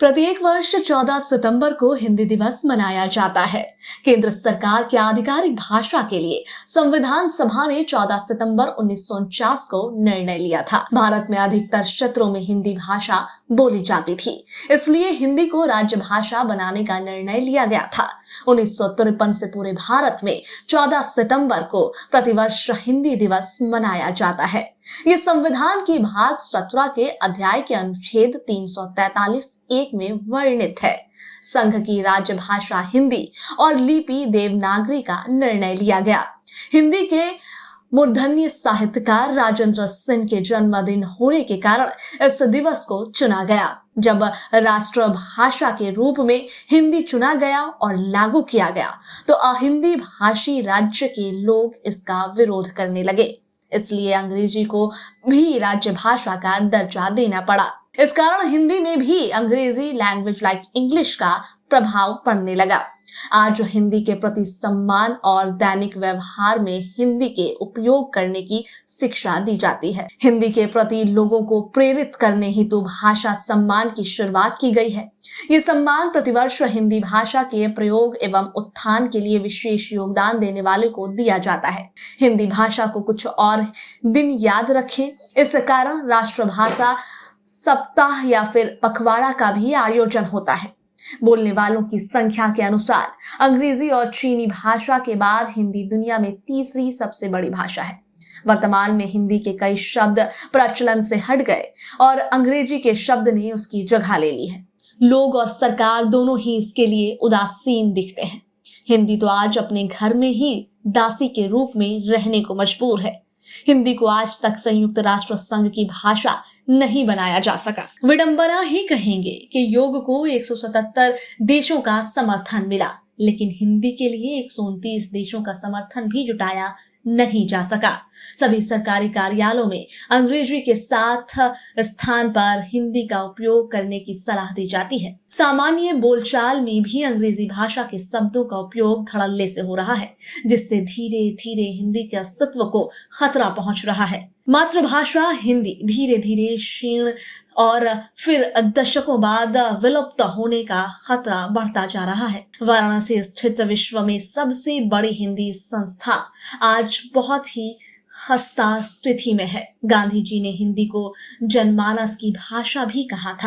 प्रत्येक वर्ष 14 सितंबर को हिंदी दिवस मनाया जाता है। केंद्र सरकार की आधिकारिक भाषा के लिए संविधान सभा ने 14 सितंबर 1949 को निर्णय लिया था। भारत में अधिकतर क्षेत्रों में हिंदी भाषा बोली जाती थी, इसलिए हिंदी को राज्य भाषा बनाने का निर्णय लिया गया था। 1953 से पूरे भारत में 14 सितंबर को प्रतिवर्ष हिंदी दिवस मनाया जाता है। ये संविधान की भाग 17 के अध्याय के अनुच्छेद 343(1) में वर्णित है। संघ की राज्य भाषा हिंदी और लिपि देवनागरी का निर्णय लिया गया। हिंदी के मूर्धन्य साहित्यकार राजेंद्र सिंह के जन्मदिन होने के कारण इस दिवस को चुना गया। जब राष्ट्रभाषा के रूप में हिंदी चुना गया और लागू किया गया, तो अहिंदी भाषी राज्य के लोग इसका विरोध करने लगे। इसलिए अंग्रेजी को भी राज्य भाषा का दर्जा देना पड़ा। इस कारण हिंदी में भी अंग्रेजी लैंग्वेज लाइक इंग्लिश का प्रभाव पड़ने लगा। आज हिंदी के प्रति सम्मान और दैनिक व्यवहार में हिंदी के उपयोग करने की शिक्षा दी जाती है। हिंदी के प्रति लोगों को प्रेरित करने हेतु भाषा सम्मान की शुरुआत की गई है। ये सम्मान प्रतिवर्ष हिंदी भाषा के प्रयोग एवं उत्थान के लिए विशेष योगदान देने वाले को दिया जाता है। हिंदी भाषा को कुछ और दिन याद रखें, इस कारण राष्ट्रभाषा सप्ताह या फिर पखवाड़ा का भी आयोजन होता है। बोलने वालों की संख्या के अनुसार अंग्रेजी और चीनी भाषा के बाद हिंदी दुनिया में तीसरी सबसे बड़ी भाषा है। वर्तमान में हिंदी के कई शब्द प्रचलन से हट गए और अंग्रेजी के शब्द ने उसकी जगह ले ली है। लोग और सरकार दोनों ही इसके लिए उदासीन दिखते हैं। हिंदी तो आज अपने घर में ही दासी के रूप में रहने को मजबूर है। हिंदी को आज तक संयुक्त राष्ट्र संघ की भाषा नहीं बनाया जा सका। विडंबना ही कहेंगे कि योग को 177 देशों का समर्थन मिला, लेकिन हिंदी के लिए 129 देशों का समर्थन भी जुटाया नहीं जा सका। सभी सरकारी कार्यालयों में अंग्रेजी के साथ स्थान पर हिंदी का उपयोग करने की सलाह दी जाती है। सामान्य बोलचाल में भी अंग्रेजी भाषा के शब्दों का उपयोग धड़ल्ले से हो रहा है, जिससे धीरे धीरे हिंदी के अस्तित्व को खतरा पहुंच रहा है। मातृभाषा हिंदी धीरे धीरे क्षीण और फिर दशकों बाद विलुप्त होने का खतरा बढ़ता जा रहा है। वाराणसी स्थित विश्व में सबसे बड़ी हिंदी संस्था आज बहुत ही खस्ता स्थिति में है। गांधी जी ने हिंदी को जनमानस की भाषा भी कहा था।